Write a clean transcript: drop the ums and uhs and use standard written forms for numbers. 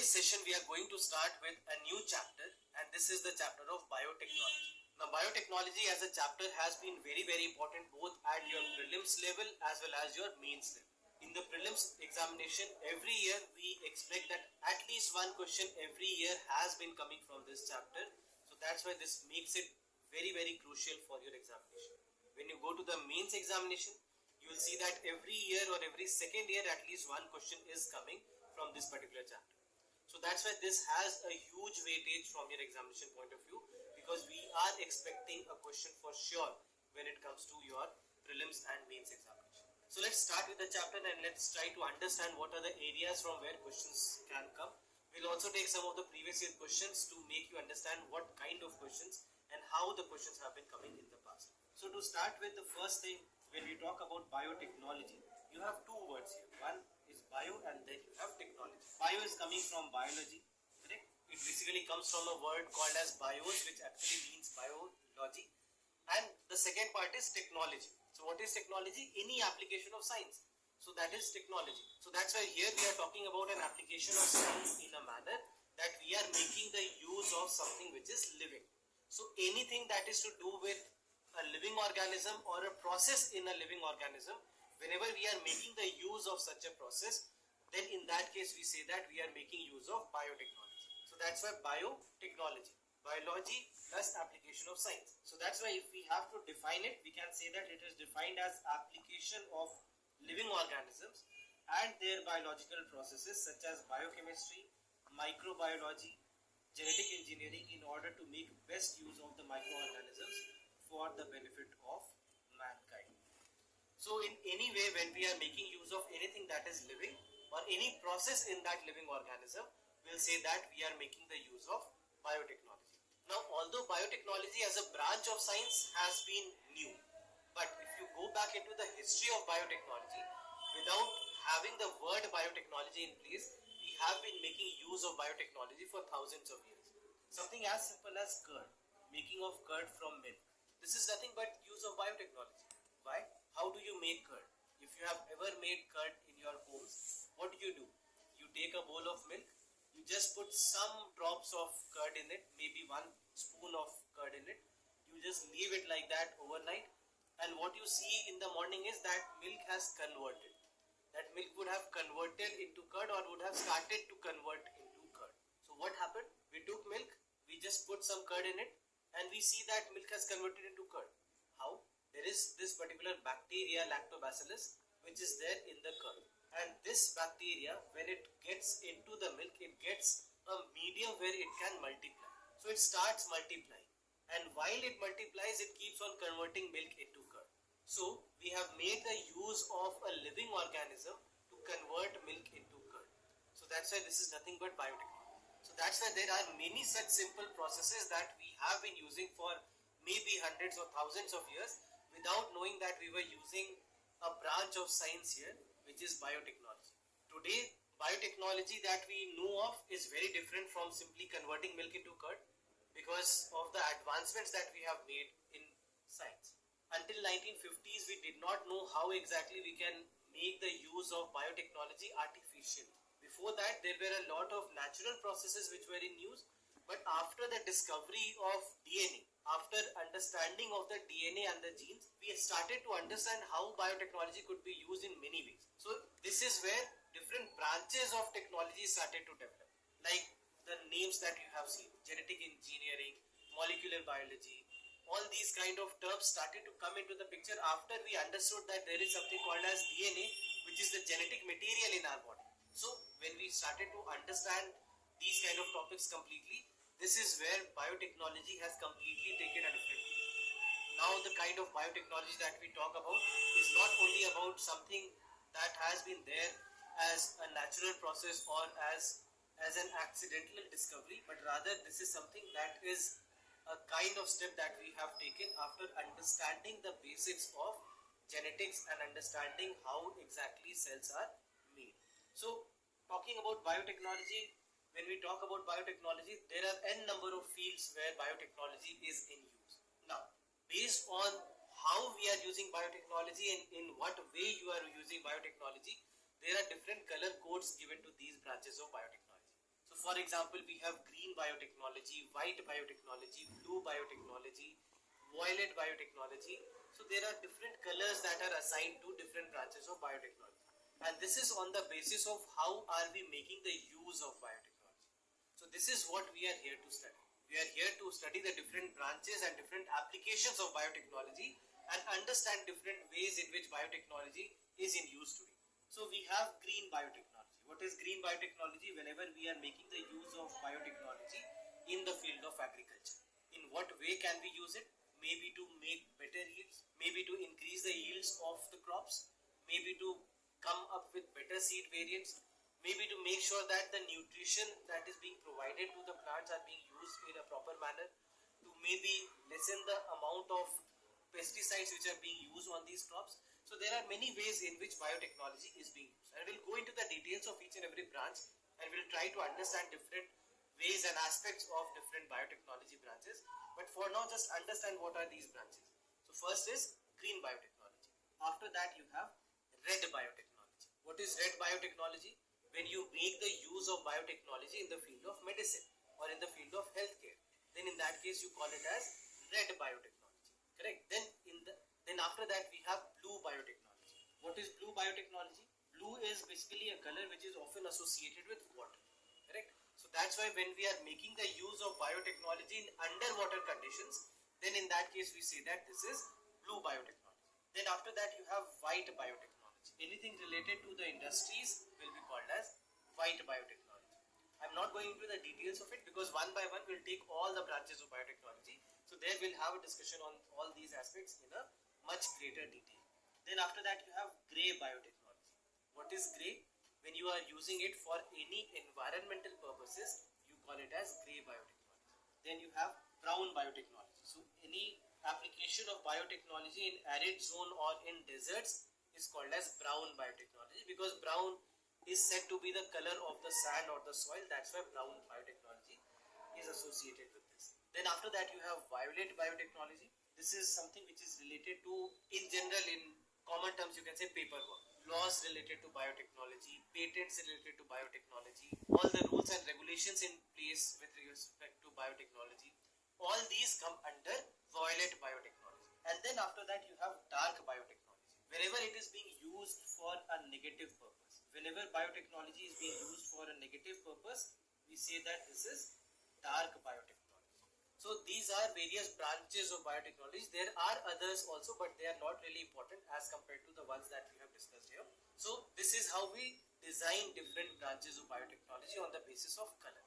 today's session we are going to start with a new chapter, and this is the chapter of biotechnology. Now biotechnology as a chapter has been very important both at your prelims level as well as your mains level. In the prelims examination, every year we expect that at least one question every year has been coming from this chapter. So that's why this makes it very crucial for your examination. When you go to the mains examination, you will see that every year or every second year at least one question is coming from this particular chapter. So that's why this has a huge weightage from your examination point of view, because we are expecting a question for sure when it comes to your prelims and mains examination. So let's start with the chapter and let's try to understand what are the areas from where questions can come. We'll also take some of the previous year questions to make you understand what kind of questions and how the questions have been coming in the past. So to start with, the first thing, when we talk about biotechnology, you have two words here. One is bio and then you have technology. Bio is coming from biology, correct? It basically comes from a word called as bios, which actually means biology. And the second part is technology. So what is technology? Any application of science. So that is technology. So that's why here we are talking about an application of science in a manner that we are making the use of something which is living. So anything that is to do with a living organism or a process in a living organism, whenever we are making the use of such a process, then in that case we say that we are making use of biotechnology. So that's why biotechnology, biology plus application of science. So that's why if we have to define it, we can say that it is defined as application of living organisms and their biological processes such as biochemistry, microbiology, genetic engineering in order to make best use of the microorganisms for the benefit of mankind. So in any way, when we are making use of anything that is living or any process in that living organism, we'll say that we are making the use of biotechnology. Now, although biotechnology as a branch of science has been new, but if you go back into the history of biotechnology, without having the word biotechnology in place, we have been making use of biotechnology for thousands of years. Something as simple as curd, making of curd from milk. This is nothing but use of biotechnology. Why? How do you make curd? If you have ever made curd in your homes, what do? You take a bowl of milk, you just put some drops of curd in it, maybe 1 spoon of curd in it. You just leave it like that overnight, and what you see in the morning is that milk has converted. That milk would have converted into curd or would have started to convert into curd. So what happened? We took milk, we just put some curd in it, and we see that milk has converted into curd. How? There is this particular bacteria, lactobacillus, which is there in the curd. And this bacteria, when it gets into the milk, it gets a medium where it can multiply. So it starts multiplying. And while it multiplies, it keeps on converting milk into curd. So we have made the use of a living organism to convert milk into curd. So that's why this is nothing but biotechnology. So that's why there are many such simple processes that we have been using for maybe hundreds or thousands of years without knowing that we were using a branch of science here, which is biotechnology. Today, biotechnology that we know of is very different from simply converting milk into curd because of the advancements that we have made in science. Until 1950s, we did not know how exactly we can make the use of biotechnology artificially. Before that, there were a lot of natural processes which were in use, but after the discovery of DNA, after understanding of the DNA and the genes, we started to understand how biotechnology could be used in many ways. So this is where different branches of technology started to develop, like the names that you have seen, genetic engineering, molecular biology. All these kind of terms started to come into the picture after we understood that there is something called as DNA, which is the genetic material in our body. So when we started to understand these kind of topics completely, this is where biotechnology has completely taken a different view. Now the kind of biotechnology that we talk about is not only about something that has been there as a natural process or as an accidental discovery, but rather this is something that is a kind of step that we have taken after understanding the basics of genetics and understanding how exactly cells are made. So talking about biotechnology, when we talk about biotechnology, there are n number of fields where biotechnology is in use. Now, based on how we are using biotechnology and in what way you are using biotechnology, there are different color codes given to these branches of biotechnology. So for example, we have green biotechnology, white biotechnology, blue biotechnology, violet biotechnology. So there are different colors that are assigned to different branches of biotechnology. And this is on the basis of how are we making the use of biotechnology. So this is what we are here to study. We are here to study the different branches and different applications of biotechnology and understand different ways in which biotechnology is in use today. So we have green biotechnology. What is green biotechnology? Whenever we are making the use of biotechnology in the field of agriculture. In what way can we use it? Maybe to make better yields, maybe to increase the yields of the crops, maybe to come up with better seed variants, maybe to make sure that the nutrition that is being provided to the plants are being used in a proper manner, to maybe lessen the amount of pesticides which are being used on these crops. So there are many ways in which biotechnology is being used, and we'll go into the details of each and every branch, and we'll try to understand different ways and aspects of different biotechnology branches. But for now, just understand what are these branches. So first is green biotechnology. After that, you have red biotechnology. What is red biotechnology? When you make the use of biotechnology in the field of medicine or in the field of healthcare, then in that case you call it as red biotechnology. Correct? Then after that we have blue biotechnology. What is blue biotechnology? Blue is basically a color which is often associated with water. Correct? So that's why when we are making the use of biotechnology in underwater conditions, then in that case we say that this is blue biotechnology. Then after that you have white biotechnology. Anything related to the industries will be called as white biotechnology. I'm not going into the details of it because one by one we'll take all the branches of biotechnology. So there we'll have a discussion on all these aspects in a much greater detail. Then after that you have gray biotechnology. What is gray? When you are using it for any environmental purposes, you call it as gray biotechnology. Then you have brown biotechnology. So any application of biotechnology in arid zone or in deserts is called as brown biotechnology, because brown is said to be the color of the sand or the soil. That's why brown biotechnology is associated with this. Then after that you have violet biotechnology. This is something which is related to, in general, in common terms you can say paperwork, laws related to biotechnology, patents related to biotechnology, all the rules and regulations in place with respect to biotechnology, all these come under violet biotechnology. And then after that you have dark biotechnology. Wherever it is being used for a negative purpose, whenever biotechnology is being used for a negative purpose, we say that this is dark biotechnology. So these are various branches of biotechnology. There are others also, but they are not really important as compared to the ones that we have discussed here. So this is how we design different branches of biotechnology on the basis of color.